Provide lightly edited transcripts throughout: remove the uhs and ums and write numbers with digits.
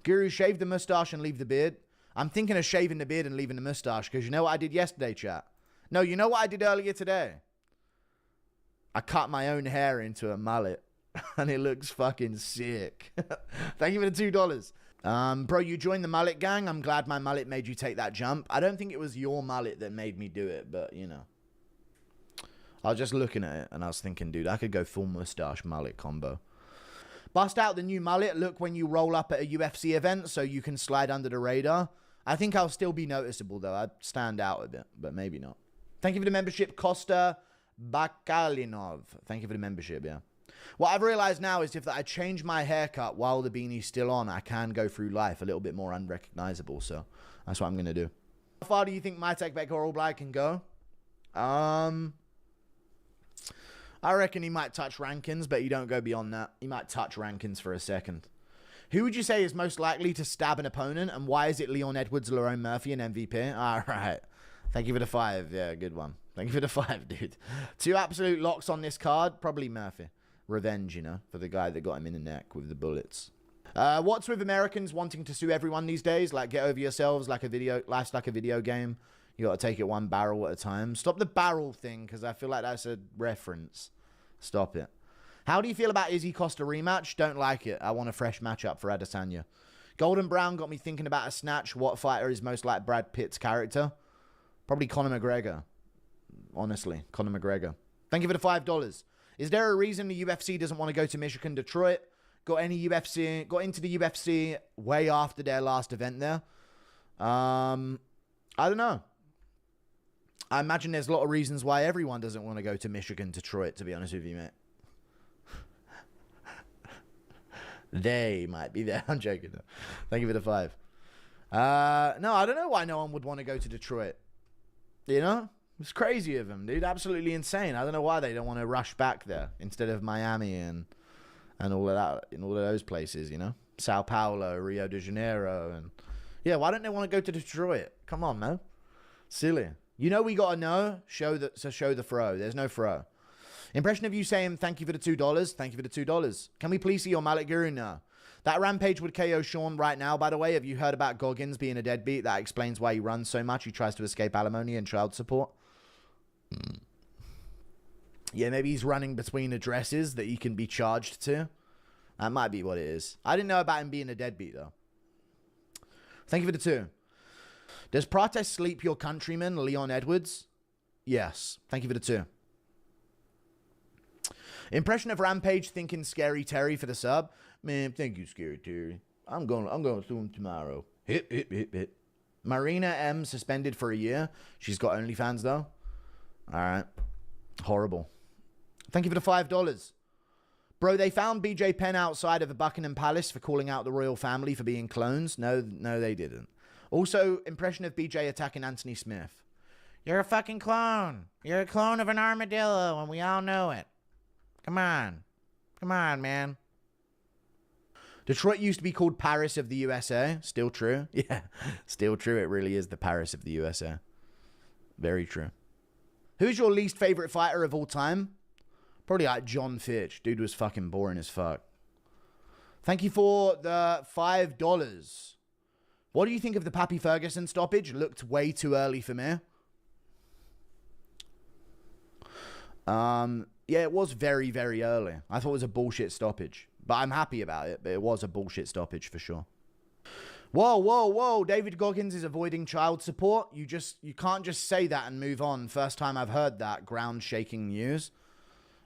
Guru, shave the mustache and leave the beard. I'm thinking of shaving the beard and leaving the mustache because you know what I did yesterday, chat? No, you know what I did earlier today? I cut my own hair into a mullet and it looks fucking sick. Thank you for the $2. Bro, you joined the mullet gang. I'm glad my mullet made you take that jump. I don't think it was your mullet that made me do it, but you know. I was just looking at it and I was thinking, dude, I could go full mustache mullet combo. Bust out the new mullet look when you roll up at a UFC event so you can slide under the radar. I think I'll still be noticeable though. I'd stand out a bit, but maybe not. Thank you for the membership, Costa Bakalinov. Thank you for the membership, yeah. What I've realized now is if I change my haircut while the beanie's still on, I can go through life a little bit more unrecognizable. So that's what I'm going to do. How far do you think my Tech Beck Oral Black can go? I reckon he might touch Rankins, but you don't go beyond that. He might touch Rankins for a second. Who would you say is most likely to stab an opponent, and why is it Leon Edwards, Lerone Murphy, and MVP? All right. Thank you for the 5. Yeah, good one. Thank you for the 5, dude. 2 absolute locks on this card. Probably Murphy. Revenge, you know, for the guy that got him in the neck with the bullets. What's with Americans wanting to sue everyone these days? Like, get over yourselves, life's like a video game. You got to take it one barrel at a time. Stop the barrel thing, because I feel like that's a reference. Stop it. How do you feel about Izzy Costa rematch? Don't like it. I want a fresh matchup for Adesanya. Golden Brown got me thinking about a snatch. What fighter is most like Brad Pitt's character? Probably Conor McGregor. Honestly, Conor McGregor. Thank you for the $5. Is there a reason the UFC doesn't want to go to Michigan, Detroit? Got into the UFC way after their last event there. I don't know. I imagine there's a lot of reasons why everyone doesn't want to go to Michigan, Detroit, to be honest with you, mate. They might be there. I'm joking. Thank you for the 5. No, I don't know why no one would want to go to Detroit. You know? It's crazy of them, dude. Absolutely insane. I don't know why they don't want to rush back there instead of Miami and all of that, in all of those places, you know? Sao Paulo, Rio de Janeiro, and yeah, why don't they want to go to Detroit? Come on, man. Silly. You know we gotta know. Show the throw. There's no throw. Impression of you saying thank you for the $2. Thank you for the $2. Can we please see your Mallet Guru now? That Rampage would KO Sean right now, by the way. Have you heard about Goggins being a deadbeat? That explains why he runs so much. He tries to escape alimony and child support. Yeah, maybe he's running between addresses that he can be charged to. That might be what it is. I didn't know about him being a deadbeat, though. Thank you for the 2. Does PRATES sleep your countryman, Leon Edwards? Yes. Thank you for the 2. Impression of Rampage thinking Scary Terry for the sub. Man, thank you, Scary Terry. I'm going to sue him tomorrow. Hip, hip, hip, hip. Marina M suspended for a year. She's got OnlyFans, though. All right. Horrible. Thank you for the $5. Bro, they found BJ Penn outside of the Buckingham Palace for calling out the royal family for being clones. No, they didn't. Also, impression of BJ attacking Anthony Smith. You're a fucking clone. You're a clone of an armadillo, and we all know it. Come on. Come on, man. Detroit used to be called Paris of the USA. Still true. Yeah, still true. It really is the Paris of the USA. Very true. Who's your least favorite fighter of all time? Probably like John Fitch. Dude was fucking boring as fuck. Thank you for the $5. What do you think of the Pappy Ferguson stoppage? Looked way too early for me. Yeah, it was very, very early. I thought it was a bullshit stoppage. But I'm happy about it. But it was a bullshit stoppage for sure. Whoa, whoa, whoa. David Goggins is avoiding child support. You can't just say that and move on. First time I've heard that ground-shaking news.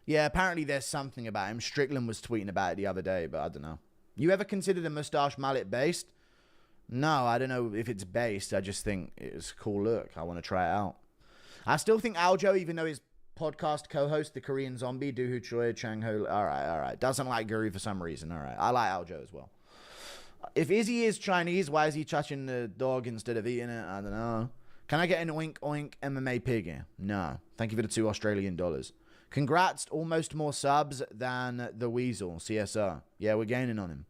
Yeah, apparently there's something about him. Strickland was tweeting about it the other day, but I don't know. You ever considered a mustache mallet based? No, I don't know if it's based. I just think it's a cool look. I want to try it out. I still think Aljo, even though his podcast co-host, the Korean zombie, Doohoo Choi, Chang Ho, all right. Doesn't like Guri for some reason. All right. I like Aljo as well. If Izzy is Chinese, why is he touching the dog instead of eating it? I don't know. Can I get an oink oink MMA pig? No. Thank you for the $2 Australian. Congrats, almost more subs than the Weasel, CSR. Yeah, we're gaining on him.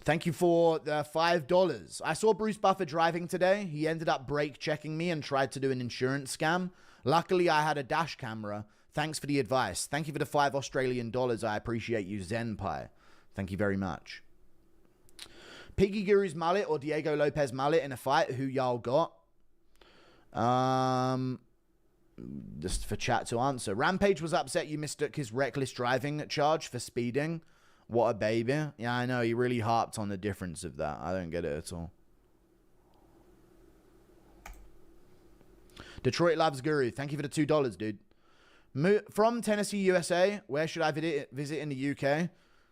Thank you for the $5. I saw Bruce Buffer driving today. He ended up brake checking me and tried to do an insurance scam. Luckily, I had a dash camera. Thanks for the advice. Thank you for the $5 Australian. I appreciate you, Zen Pie. Thank you very much. Piggy Guru's mullet or Diego Lopez mullet in a fight. Who y'all got? Just for chat to answer. Rampage was upset you mistook his reckless driving charge for speeding. What a baby. Yeah, I know. He really harped on the difference of that. I don't get it at all. Detroit loves Guru. Thank you for the $2, dude. From Tennessee, USA. Where should I visit in the UK?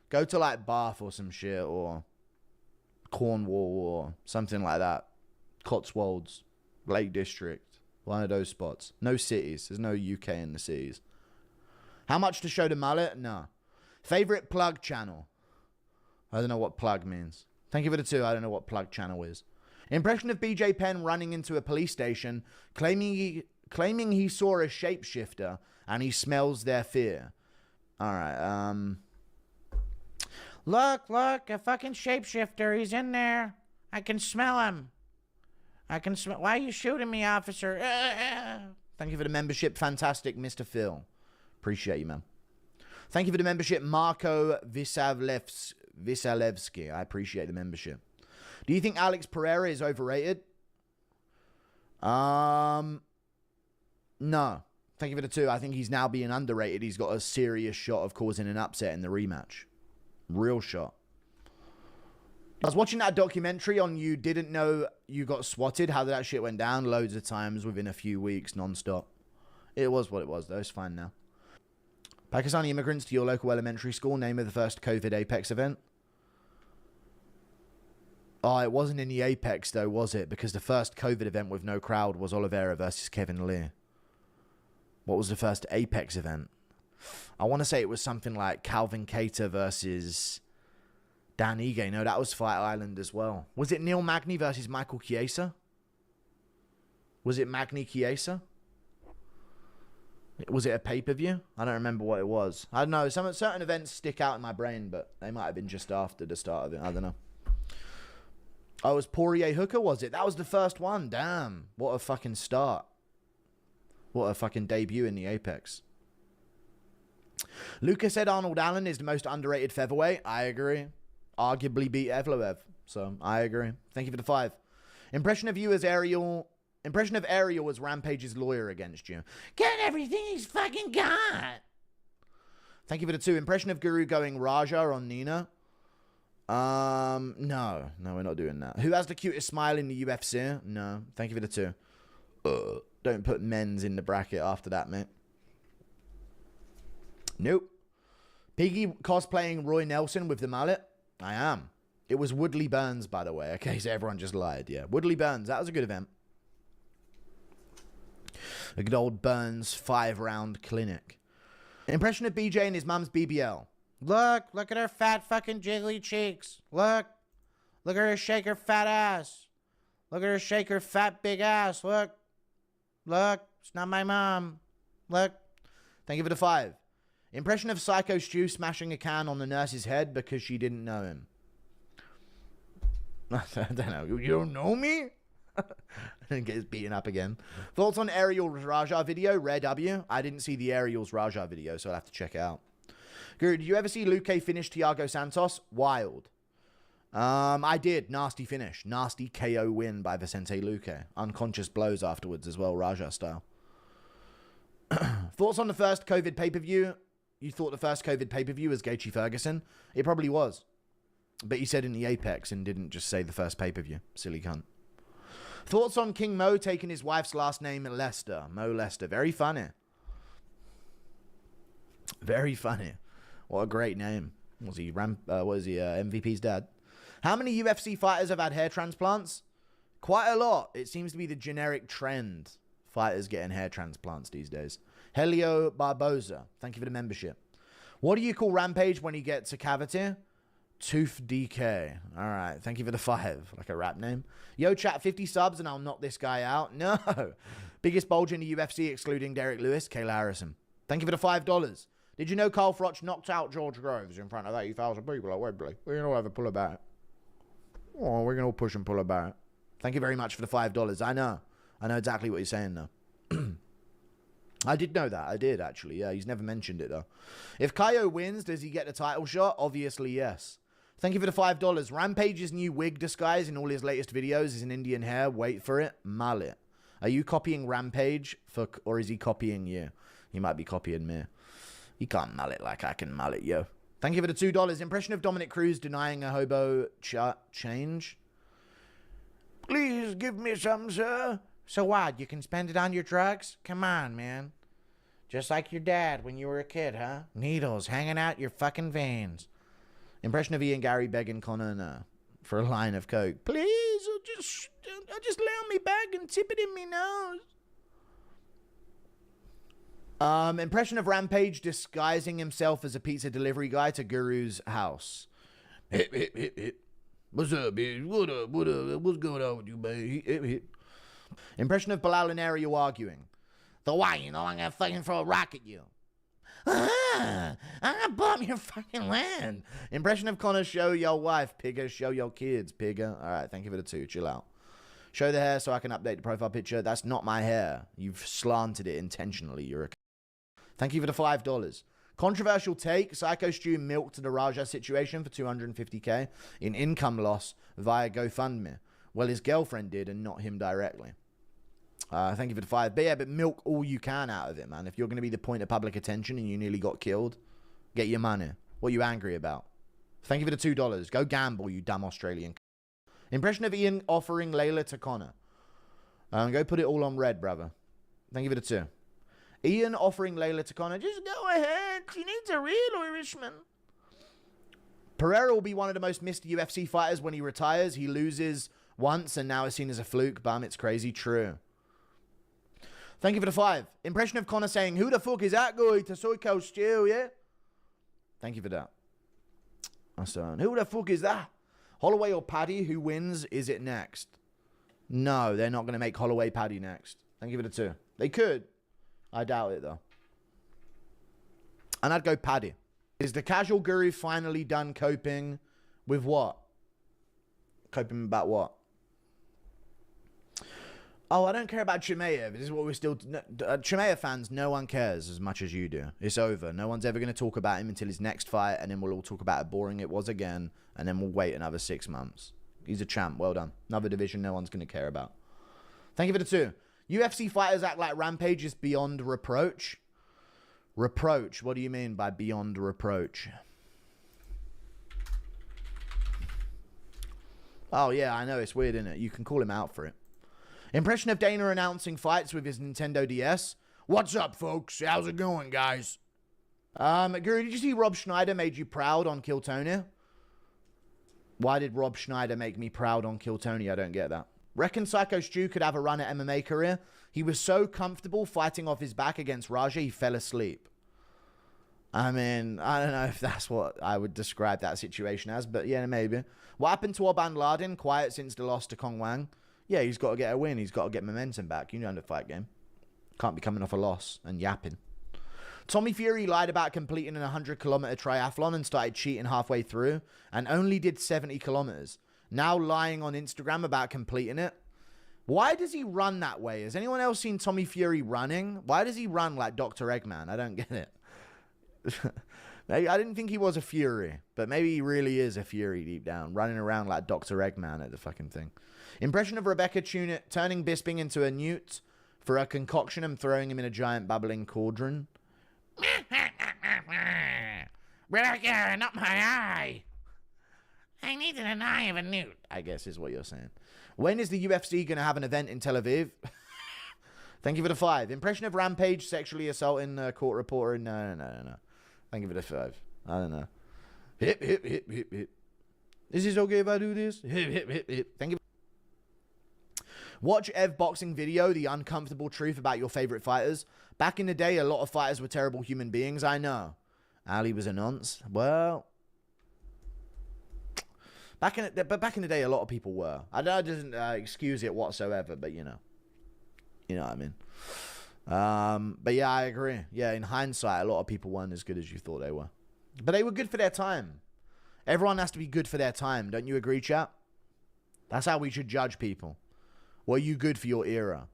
Go to like Bath or some shit, or Cornwall or something like that. Cotswolds, Lake District. One of those spots. No cities. There's no UK in the cities. How much to show the mullet? No. Favorite plug channel? I don't know what plug means. Thank you for the 2. I don't know what plug channel is. Impression of BJ Penn running into a police station, claiming he saw a shapeshifter and he smells their fear. All right. Look, a fucking shapeshifter. He's in there. I can smell him. I can smell. Why are you shooting me, officer? Thank you for the membership. Fantastic, Mr. Phil. Appreciate you, man. Thank you for the membership, Marco Visalevsky. I appreciate the membership. Do you think Alex Pereira is overrated? No. Thank you for the 2. I think he's now being underrated. He's got a serious shot of causing an upset in the rematch. Real shot. I was watching that documentary on You Didn't Know You Got Swatted. How that shit went down loads of times within a few weeks, non-stop. It was what it was, though. It's fine now. Pakistani immigrants to your local elementary school. Name of the first COVID Apex event. Oh, it wasn't in the Apex, though, was it? Because the first COVID event with no crowd was Oliveira versus Kevin Lee. What was the first Apex event? I want to say it was something like Calvin Cater versus Dan Ige. No, that was Fight Island as well. Was it Neil Magny versus Michael Chiesa? Was it Magny Chiesa? Was it a pay-per-view? I don't remember what it was. I don't know. Some certain events stick out in my brain, but they might have been just after the start of it. I don't know. Oh, it was Poirier Hooker, was it? That was the first one. Damn. What a fucking start. What a fucking debut in the Apex. Lucas said Arnold Allen is the most underrated featherweight. I agree. Arguably beat Evloev. So, I agree. Thank you for the 5. Impression of Ariel as Rampage's lawyer against you. Get everything he's fucking got. Thank you for the 2. Impression of Guru going Raja on Nina. No, we're not doing that. Who has the cutest smile in the UFC? No. Thank you for the 2. Don't put men's in the bracket after that, mate. Nope. Piggy cosplaying Roy Nelson with the mallet? I am. It was Woodley Burns, by the way. Okay, so everyone just lied. Yeah, Woodley Burns. That was a good event. A good old Burns 5-round clinic. Impression of BJ and his mum's BBL. Look at her fat fucking jiggly cheeks. Look at her shake her fat ass. Look at her shake her fat big ass. Look, it's not my mom. Look. Thank you for the 5. Impression of Psycho Stu smashing a can on the nurse's head because she didn't know him. I don't know. You don't know me? I didn't get beaten up again. Thoughts on Ariel's Raja video? Rare W. I didn't see the Ariel's Raja video, so I'll have to check it out. Guru, did you ever see Luque finish Thiago Santos? Wild. I did. Nasty finish. Nasty KO win by Vicente Luque. Unconscious blows afterwards as well, Raja style. Thoughts on the first COVID pay-per-view? You thought the first COVID pay-per-view was Gaethje Ferguson? It probably was. But he said in the Apex and didn't just say the first pay-per-view. Silly cunt. Thoughts on King Mo taking his wife's last name Lester? Mo Lester. Very funny. Very funny. What a great name. Was he MVP's dad? How many UFC fighters have had hair transplants? Quite a lot. It seems to be the generic trend. Fighters getting hair transplants these days. Helio Barboza. Thank you for the membership. What do you call Rampage when he gets a cavity? Tooth DK. All right. Thank you for the 5. Like a rap name. Yo, chat, 50 subs and I'll knock this guy out. No. Biggest bulge in the UFC excluding Derek Lewis. Kayla Harrison. Thank you for the $5. Did you know Carl Froch knocked out George Groves in front of 80,000 people at Wembley? We're going to have a pull about it. Oh, we're going to push and pull about it. Thank you very much for the $5. I know exactly what you're saying, though. I did know that. I did, actually. Yeah, he's never mentioned it, though. If Kaio wins, does he get the title shot? Obviously, yes. Thank you for the $5. Rampage's new wig disguise in all his latest videos is an Indian hair. Wait for it. Mullet. Are you copying Rampage, or is he copying you? He might be copying me. You can't mullet like I can mullet, yo. Thank you for the $2. Impression of Dominic Cruz denying a hobo change. Please give me some, sir. So what? You can spend it on your drugs? Come on, man. Just like your dad when you were a kid, huh? Needles hanging out your fucking veins. Impression of Ian Gary begging Connor for a line of coke. Please, I'll just lay on me back and tip it in me nose. Impression of Rampage disguising himself as a pizza delivery guy to Guru's house. Hit, hit, hit, hit. What's up, bitch? What up? What up? What's going on with you, baby? Hit, hit. Impression of Belal and Ariel arguing. The why, you know, I'm gonna fucking throw a rock at you. I'm gonna bomb your fucking land. Impression of Connor, show your wife, pigger. Show your kids, pigger. All right, thank you for the 2. Chill out. Show the hair so I can update the profile picture. That's not my hair. You've slanted it intentionally. You're a... Thank you for the $5. Controversial take. Psycho Stew milked the Raja situation for $250K in income loss via GoFundMe. Well, his girlfriend did and not him directly. Thank you for the 5. But yeah, but milk all you can out of it, man. If you're going to be the point of public attention and you nearly got killed, get your money. What are you angry about? Thank you for the $2. Go gamble, you dumb Australian. Impression of Ian offering Layla to Connor. Go put it all on red, brother. Thank you for the 2. Ian offering Layla to Connor. Just go ahead. She needs a real Irishman. Pereira will be one of the most missed UFC fighters when he retires. He loses once and now is seen as a fluke. Bum, it's crazy. True. Thank you for the 5. Impression of Connor saying, who the fuck is that guy to SYCO Stew, yeah? Thank you for that. Who the fuck is that? Holloway or Paddy, who wins? Is it next? No, they're not going to make Holloway Paddy next. Thank you for the 2. They could. I doubt it, though. And I'd go Paddy. Is the casual guru finally done coping with what? Coping about what? Oh, I don't care about Chimaev. This is what we're still... Chimaev fans, no one cares as much as you do. It's over. No one's ever going to talk about him until his next fight, and then we'll all talk about how boring it was again, and then we'll wait another 6 months. He's a champ. Well done. Another division no one's going to care about. Thank you for the 2. UFC fighters act like Rampage is beyond reproach. Reproach? What do you mean by beyond reproach? Oh, yeah, I know. It's weird, isn't it? You can call him out for it. Impression of Dana announcing fights with his Nintendo DS. What's up, folks? How's it going, guys? Guru, did you see Rob Schneider made you proud on Kill Tony? Why did Rob Schneider make me proud on Kill Tony? I don't get that. Reckon Psycho Stew could have a run at MMA career? He was so comfortable fighting off his back against Raja, he fell asleep. I mean, I don't know if that's what I would describe that situation as, but yeah, maybe. What happened to Oban Laden? Quiet since the loss to Kong Wang. Yeah, he's got to get a win. He's got to get momentum back. You know the fight game. Can't be coming off a loss and yapping. Tommy Fury lied about completing an 100-kilometer triathlon and started cheating halfway through and only did 70 kilometers. Now lying on Instagram about completing it. Why does he run that way? Has anyone else seen Tommy Fury running? Why does he run like Dr. Eggman? I don't get it. I didn't think he was a Fury, but maybe he really is a Fury deep down, running around like Dr. Eggman at the fucking thing. Impression of Rebecca Tunit turning Bisping into a newt for a concoction and throwing him in a giant bubbling cauldron. Rebecca, not my eye. I needed an eye of a newt, I guess is what you're saying. When is the UFC going to have an event in Tel Aviv? Thank you for the 5. Impression of Rampage sexually assaulting a court reporter. No. Thank you for the 5. I don't know. Hip, hip, hip, hip, hip. Is this okay if I do this? Hip, hip, hip, hip. Thank you. Watch Ev boxing video, The Uncomfortable Truth About Your Favorite Fighters. Back in the day, a lot of fighters were terrible human beings. I know. Ali was a nonce. Well... Back in the day, a lot of people were. I know it doesn't excuse it whatsoever, but you know what I mean. But yeah, I agree. Yeah, in hindsight, a lot of people weren't as good as you thought they were, but they were good for their time. Everyone has to be good for their time, don't you agree, chap? That's how we should judge people. Were you good for your era?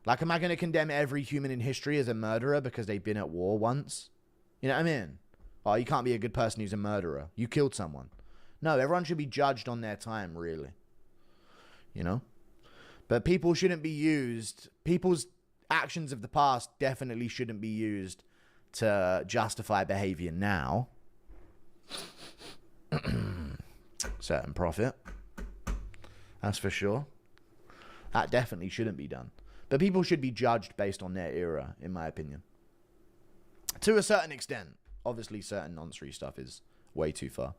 Like, am I going to condemn every human in history as a murderer because they've been at war once? You know what I mean? Oh, you can't be a good person who's a murderer. You killed someone. No, everyone should be judged on their time, really. You know? But people shouldn't be used. People's actions of the past definitely shouldn't be used to justify behavior now. Certain profit. That's for sure. That definitely shouldn't be done. But people should be judged based on their era, in my opinion. To a certain extent. Obviously, certain nonsense stuff is way too far.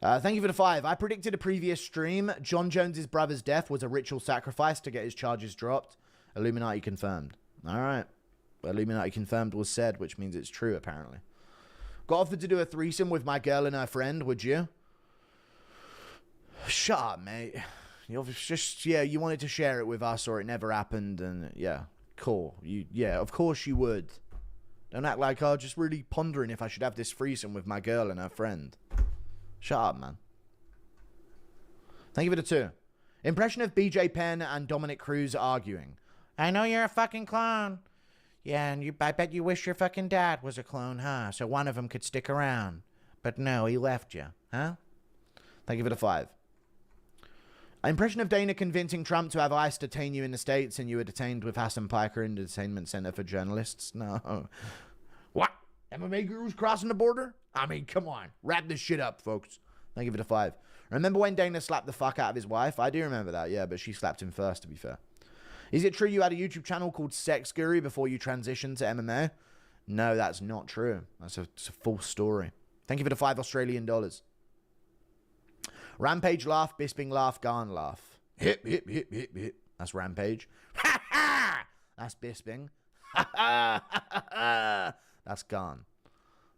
Thank you for the 5. I predicted a previous stream. John Jones's brother's death was a ritual sacrifice to get his charges dropped. Illuminati confirmed. All right. Illuminati confirmed was said, which means it's true, apparently. Got offered to do a threesome with my girl and her friend, would you? Shut up, mate. You just, yeah, you wanted to share it with us or it never happened, and yeah, cool. Yeah, of course you would. Don't act like, oh, just really pondering if I should have this threesome with my girl and her friend. Shut up, man. Thank you for the 2. Impression of BJ Penn and Dominic Cruz arguing. I know you're a fucking clone. Yeah, and I bet you wish your fucking dad was a clone, huh? So one of them could stick around. But no, he left you, huh? Thank you for the 5. Impression of Dana convincing Trump to have ICE detain you in the States and you were detained with Hassan Piker in the detainment center for journalists. No. What? MMA gurus crossing the border? I mean, come on. Wrap this shit up, folks. Thank you for the 5. Remember when Dana slapped the fuck out of his wife? I do remember that, yeah, but she slapped him first, to be fair. Is it true you had a YouTube channel called Sex Guru before you transitioned to MMA? No, that's not true. It's a false story. Thank you for the 5 Australian dollars. Rampage laugh, Bisping laugh, Garn laugh. Hip, hip, hip, hip, hip. That's Rampage. Ha ha! That's Bisping. Ha ha ha ha! That's Garn.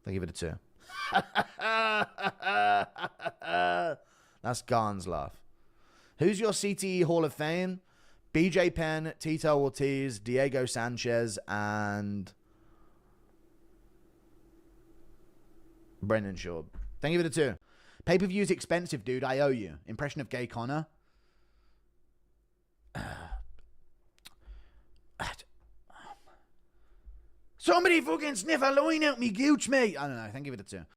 Thank you for the 2. That's Garn's laugh. Who's your CTE Hall of Fame? BJ Penn, Tito Ortiz, Diego Sanchez, and Brendan Schaub. Thank you for the 2. Pay-per-view is expensive, dude. I owe you. Impression of Gay Connor. Somebody fucking sniff a line out me gooch, mate. I don't know. Thank you for the 2.